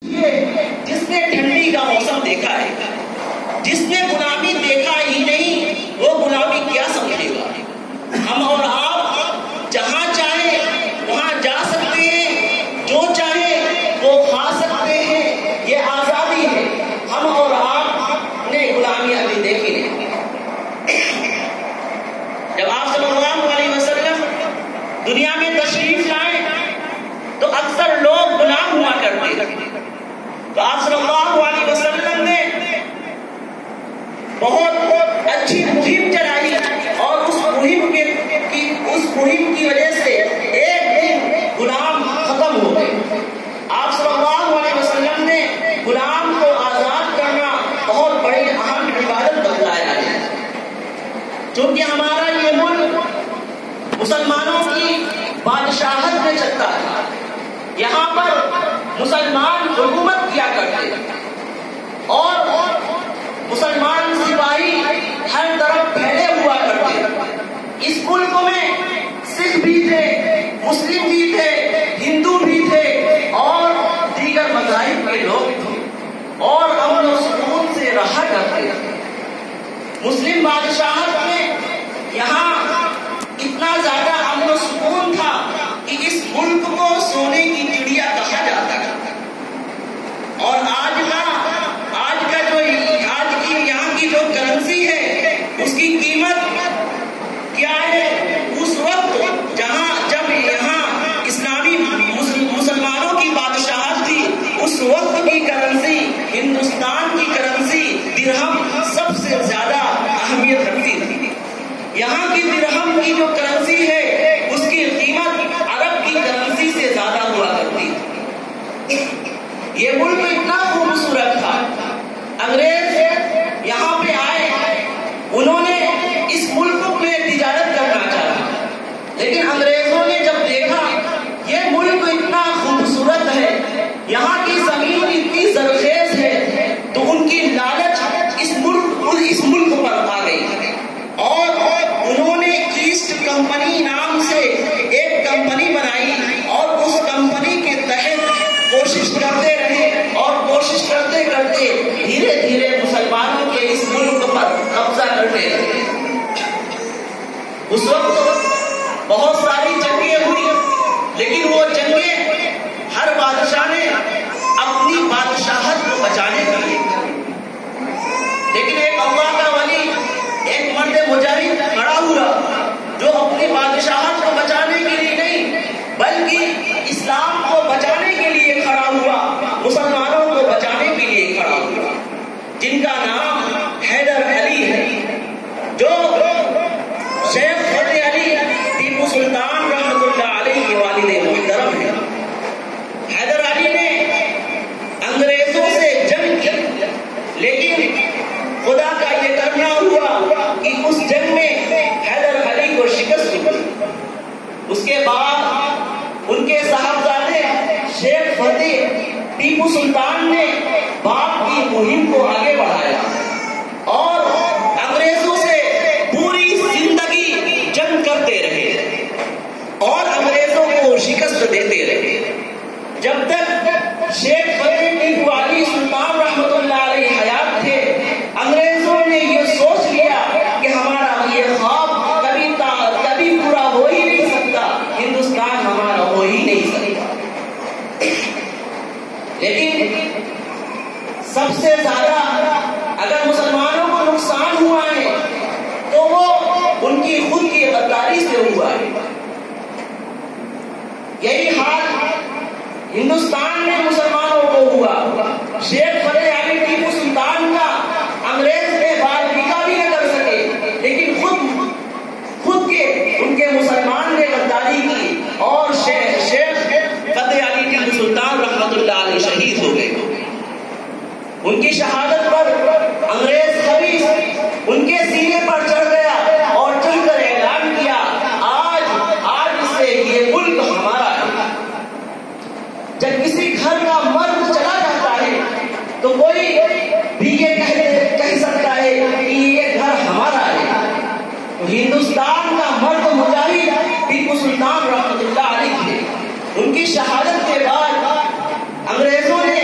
جس نے ٹھنڈی کا موسم دیکھا ہے، جس نے غلامی دیکھا ہی نہیں، وہ غلامی کیا سمجھے گا؟ ہم اور آپ جہاں چاہے وہاں جا سکتے ہیں، جو چاہے وہ کھا سکتے ہیں، یہ آزادی ہے۔ ہم اور آپ نے غلامی ابھی دیکھی نہیں۔ جب آپ صلی اللہ علیہ وسلم دنیا میں تشریف لائے تو اکثر لوگ غلام ہوا کرتے تھے، تو آپ صلی اللہ علیہ وسلم نے بہت اچھی مہم چلائی، اور اس مہم کی وجہ سے ایک دن غلام ختم ہو گئے۔ آپ صلی اللہ علیہ وسلم نے غلام کو آزاد کرنا بہت بڑی اہم عبادت بتلایا ہے، چونکہ ہمارا یہ ملک مسلمانوں کی بادشاہت میں چلتا تھا۔ یہاں پر مسلمان حکومت کیا کرتے اور مسلمان سپاہی ہر طرف پھیلے ہوا کرتے۔ اس ملک میں سکھ بھی تھے، مسلم بھی تھے، ہندو بھی تھے، اور دیگر مذاہب کے لوگ تھے، اور امن و سکون سے رہا کرتے تھے۔ مسلم بادشاہت میں یہاں اتنا زیادہ امن و سکون تھا کہ اس ملک کو سونے کی چڑیا کہا جاتا تھا۔ اور آج کی یہاں کی جو کرنسی ہے، اس کی قیمت کیا ہے؟ اس وقت جب یہاں اسلامی مسلمانوں کی بادشاہت تھی، اس وقت کی کرنسی، ہندوستان کی کرنسی درہم سب سے زیادہ اہمیت رکھتی تھی۔ یہاں کی درہم کی جو کرنسی ہے، اس کی قیمت عرب کی کرنسی سے زیادہ ہوا کرتی تھی۔ یہ ملک اتنا خوبصورت تھا، انگریز یہاں پہ آئے، انہوں نے اس ملک میں تجارت کرنا چاہا، لیکن انگریزوں نے جب دیکھا یہ ملک اتنا خوبصورت ہے، یہاں کی زمین اتنی زرخیز ہے، تو ان کی لالچ اس ملک پر آ گئی، اور انہوں نے ایسٹ کمپنی نام سے ایک کمپنی بنائی، اور اس کمپنی کے تحت کوشش کرتے رہے، اور کوشش کرتے کرتے دھیرے دھیرے مسلمانوں کے اس ملک پر قبضہ کرنے لگے۔ اس وقت بہت ساری جنگیں ہوئی، لیکن وہ جنگیں ہر بادشاہ نے اپنی بادشاہت کو بچانے کے لیے کی، لیکن ایک اللہ کا ولی، ایک مرد مجاہد کھڑا ہوا جو اپنی بادشاہت کو بچانے کے لیے نہیں بلکہ اسلام کو بچانے کے لیے کھڑا ہوا، مسلمانوں کو بچانے کے لیے کھڑا ہوا، جن کا نام حیدر علی ہے، جو شیخ فتح علی ٹیپو سلطان رحمۃ اللہ علیہ کے والد محترم ہیں۔ حیدر علی نے انگریزوں سے جنگ کی، لیکن خدا کا یہ کرنا ہوا کہ اس جنگ میں حیدر علی کو شکست ہوئی۔ اس کے بعد ان کے صاحبزادے شیخ فتح ٹیپو سلطان نے باپ کی مہم کو آگے بڑھایا، اور انگریزوں سے پوری زندگی جنگ کرتے رہے، اور انگریزوں کو شکست دیتے رہے، جب تک شیخ فتح ٹیپو علی سلطان رحمۃ اللہ علیہ حیات تھے۔ انگریزوں نے یہ سوچ لیا کہ ہمارا یہ خواب کبھی پورا ہو ہی نہیں سکتا، ہندوستان ہمارا ہو ہی نہیں سکتا۔ لیکن سب سے زیادہ اگر مسلمانوں کو نقصان ہوا ہے تو وہ ان کی خود کی غداری سے ہوا ہے۔ یہی حال ہندوستان میں مسلمانوں کو ہوا۔ شیخ فتح علی ٹیپو سلطان کا انگریز کے بال بکا بھی نہ کر سکے، لیکن خود کے ان کے مسلمان نے غداری کی، اور شیخ فتح علی ٹیپو سلطان رحمۃ اللہ علیہ شہید ہو گئے۔ ان کی شہادت پر انگریز خبیث ان کے سینے پر چڑھ گیا، اور چڑھ کر اعلان کیا، آج سے یہ ملک ہمارا ہے۔ جب کسی گھر کا مرد چلا جاتا ہے تو کوئی بھی یہ کہہ سکتا ہے کہ یہ گھر ہمارا ہے۔ تو ہندوستان کا مرد مجاہد ٹیپو سلطان رحمۃ اللہ علیہ تھے۔ ان کی شہادت کے بعد انگریزوں نے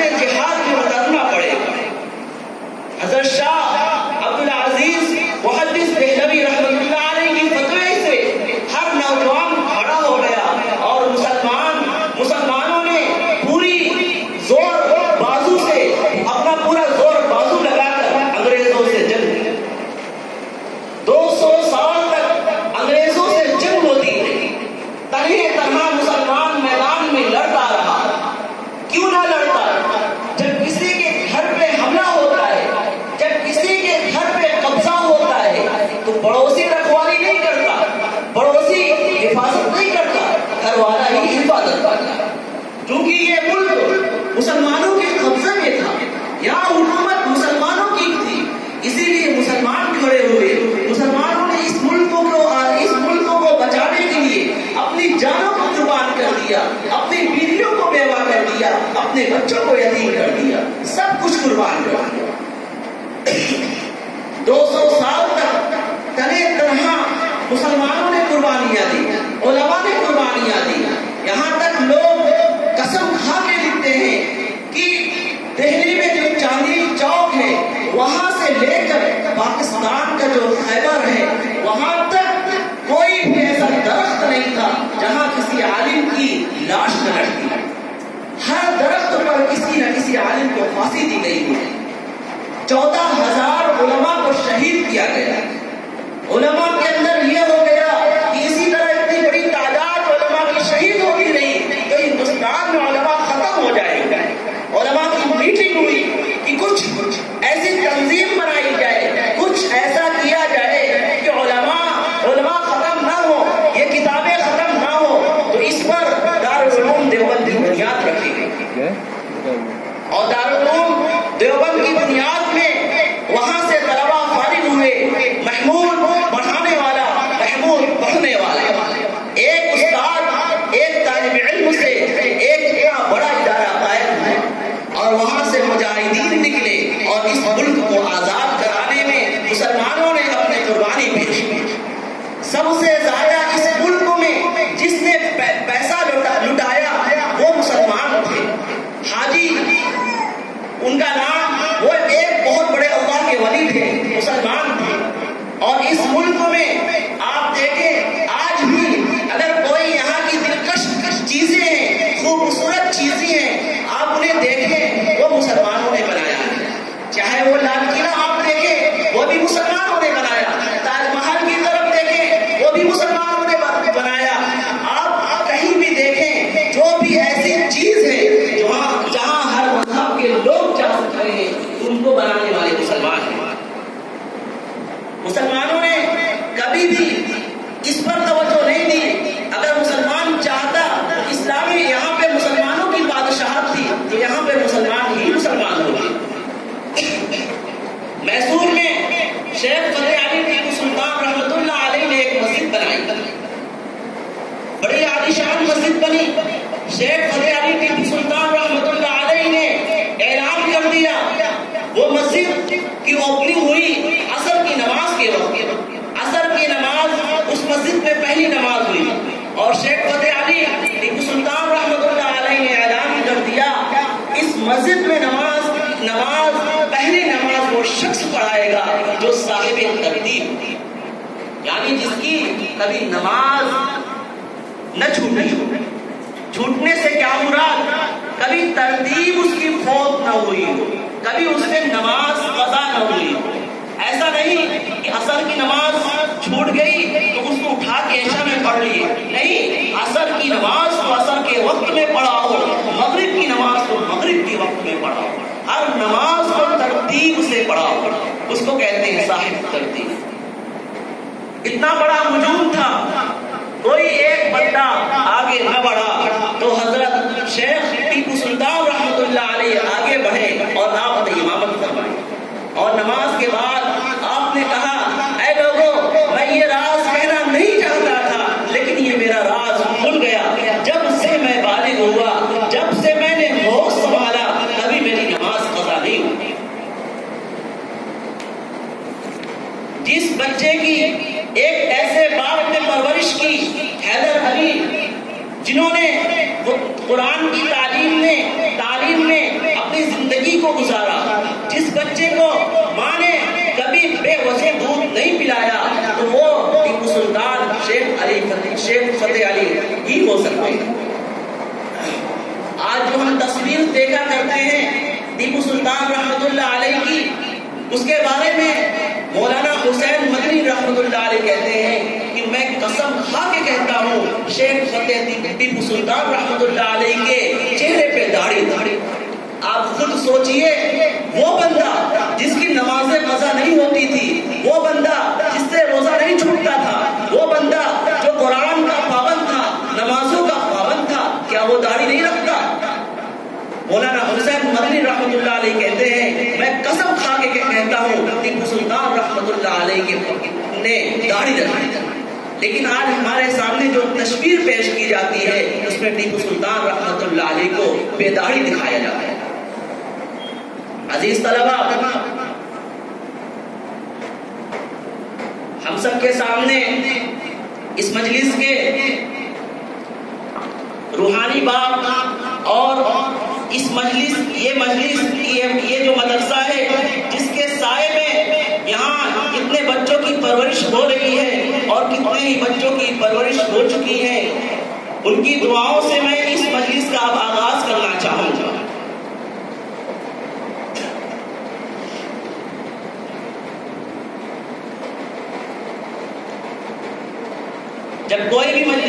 میدان جہاد میں اترنا پڑے گا۔ حضرت شاہ عبدالعزیز محدث دہلوی رحمۃ اللہ علیہ کی فتوے سے ہر نوجوان کھڑا ہو گیا اور مسلمانوں نے پوری زور بازو سے اپنا پورا زور بازو لگا کر انگریزوں سے جنگ کی۔ 200 سال تک انگریزوں سے جنگ ہوتی رہی، تنہے تنہا مسلمان میدان میں لڑتا رہا۔ کیوں نہ لڑتا؟ جب کسی کے گھر پہ حملہ ہوتا ہے، جب کسی کے گھر پہ قبضہ ہوتا ہے تو پڑوسی رکھوالی نہیں کرتا، پڑوسی حفاظت نہیں کرتا، گھر والا ہی حفاظت کرتا۔ کیونکہ یہ ملک مسلمانوں کے قبضے میں تھا، یہاں حکومت مسلمانوں کی تھی، اسی لیے مسلمان کھڑے ہوئے۔ مسلمانوں نے اس ملک کو بچانے کے لیے اپنی جانوں کو قربان کر دیا، اپنی بیویوں کو بیوہ کر دیا، اپنے بچوں کو یتیم کر دیا، سب کچھ قربان کر دیا۔ 200 سال تک تنہے تنہا مسلمانوں نے قربانیاں دی، علماء نے قربانیاں دی، یہاں تک لوگ قسم کھا کے لکھتے ہیں کہ دہلی میں جو چاندنی چوک ہے وہاں سے لے کر پاکستان کا جو خیبر ہے وہاں تک کوئی بھی ایسا درخت نہیں تھا جہاں کسی عالم کی لاش نہ لٹکی۔ ہر درخت پر کسی نہ کسی عالم کو پھانسی دی گئی ہے۔ 14,000 علماء کو شہید کیا گیا۔ علماء کے اندر یہ ہو گیا کہ اسی طرح اتنی بڑی تعداد علماء کی شہید ہوتی رہی تو ہندوستان میں علماء ختم ہو جائے گا۔ علماء کی میٹنگ ہوئی کہ کچھ ایسی تنظیم بنائی جائے، کچھ ایسا کیا جائے کہ علماء ختم نہ ہو، یہ کتابیں ختم نہ ہو، تو اس پر دارالعلوم دیوبند کی بنیاد رکھی گئی۔ اور دارالعلوم دیوبند کی بنیاد میں وہاں سے طلباء فارغ ہوئے، محمود پڑھانے والا، محمود پڑھنے والا، ایک استاد ایک طالب علم سے ایک بڑا ادارہ قائم ہے، اور وہاں سے مجاہدین نکلے اور اس ملک کو آزاد کرانے میں مسلمانوں نے اپنی قربانی پیش کی۔ سب سے زیادہ اس ملک میں جس نے پیسہ لٹایا وہ مسلمان تھے۔ حاجی ان کا نام، وہ ایک بہت بڑے اللہ کے ولی تھے، مسلمان تھے، اور اس ملک میں آپ دیکھیں آج بھی اگر کوئی یہاں کی دلکش چیزیں ہیں، خوبصورت چیزیں ہیں، آپ انہیں دیکھیں وہ مسلمانوں نے بنایا ہے۔ چاہے وہ لال قلعہ آپ دیکھیں وہ بھی مسلمانوں نے بنایا، تاج محل کی طرف دیکھیں وہ بھی مسلمانوں نے بنایا۔ آپ کہیں بھی دیکھیں جو بھی ایسی چیز ہے جہاں ہر مذہب کے لوگ جا سکتے ہیں ان کو بنانے والے مسلمان ہیں۔ مسلمانوں نے کبھی بھی اس پر توجہ نہیں دی۔ اگر مسلمان چاہتا تو اسلامی یہاں پہ مسلمانوں کی بادشاہت تھی تو یہاں پہ مسلمان ہی مسلمان ہوگی۔ میسور میں شیخ فتح علی ٹیپو سلطان رحمۃ اللہ علیہ نے ایک مسجد بنائی، بڑی عالیشان مسجد بنی۔ شیخ فتح علی ٹیپو سلطان رحمۃ اللہ علیہ نے اعلان کر دیا، وہ مسجد کی اوپننگ ہوئی عصر کی نماز کے وقت۔ عصر کی نماز اس مسجد میں پہلی نماز ہوئی، اور شیخ فتح علی ٹیپو سلطان رحمۃ اللہ علیہ نے اعلان کر دیا اس مسجد میں نماز پہلی نماز وہ شخص پڑھائے گا جو صاحب ترتیب، یعنی جس کی کبھی نماز نہ چھوٹنے سے کیا مراد، کبھی ترتیب اس کی فوت نہ ہوئی ہو، کبھی اس سے نماز قضا نہ ہوئی ہو۔ ایسا نہیں کہ عصر کی نماز چھوٹ گئی تو اس کو اٹھا کے عشاء میں پڑھ لیے، نہیں، عصر کی نماز تو عصر کے وقت میں پڑھا ہو، مغرب کی نماز تو مغرب کے وقت میں پڑھا ہو، ہر نماز کو ترتیب سے پڑھا ہو، اس کو کہتے ہیں صاحب ترتیب۔ اتنا بڑا ہجوم تھا، کوئی ایک بندہ آگے نہ بڑھا تو حضرت شیخ ٹیپو سلطان رحمۃ اللہ علیہ آگے بڑھے اور آپ نے امامت فرمائی، اور نماز کے بعد آپ نے کہا، اے لوگوں، میں یہ راز کہنا نہیں چاہتا تھا لیکن یہ میرا راز کھل گیا، جب سے میں بالغ ہوا، جب سے میں نے ہوش سنبھالا، کبھی میری نماز قضا نہیں ہوئی۔ جس بچے کی ایک ایسے باپ نے پرورش کی، حیدر علی، جنہوں نے قرآن کی تعلیم میں اپنی فتح علی ہی ہو سکتے ہیں۔ آج جو ہم تصویر دیکھا کرتے ہیں ٹیپو سلطان رحمت اللہ علیہ کی، اس کے بارے میں مولانا حسین مدنی رحمت اللہ علیہ کہتے ہیں کہ میں قسم کھا کے کہتا ہوں شیخ فتح ٹیپو سلطان رحمت اللہ علیہ کے چہرے پہ داڑھی۔ آپ خود سوچئے، وہ بندہ جس کی نماز قضا نہیں ہوتی تھی، وہ بندہ جس سے روزہ نہیں چھوٹتا تھا، وہ بندہ جو قرآن کا پابند تھا، نمازوں کا پابند تھا، کیا وہ داڑھی نہیں رکھتا؟ مولانا حسین مدنی رحمت اللہ علیہ کہتے ہیں میں قسم کھا کے کہتا ہوں ٹیپو سلطان رحمت اللہ علیہ نے داڑھی رکھی، لیکن آج ہمارے سامنے جو تصویر پیش کی جاتی ہے اس میں ٹیپو سلطان رحمت اللہ علیہ کو بے داڑھی دکھایا جاتا ہے۔ عزیز طلبہ، ہم سب کے سامنے اس مجلس کے روحانی باپ اور اس مجلس یہ جو مدرسہ ہے جس کے سائے میں یہاں کتنے بچوں کی پرورش ہو رہی ہے اور کتنے ہی بچوں کی پرورش ہو چکی ہے، ان کی دعاؤں سے میں اس مجلس کا اب آغاز کرنا چاہوں گا۔ جب کوئی بھی مجلس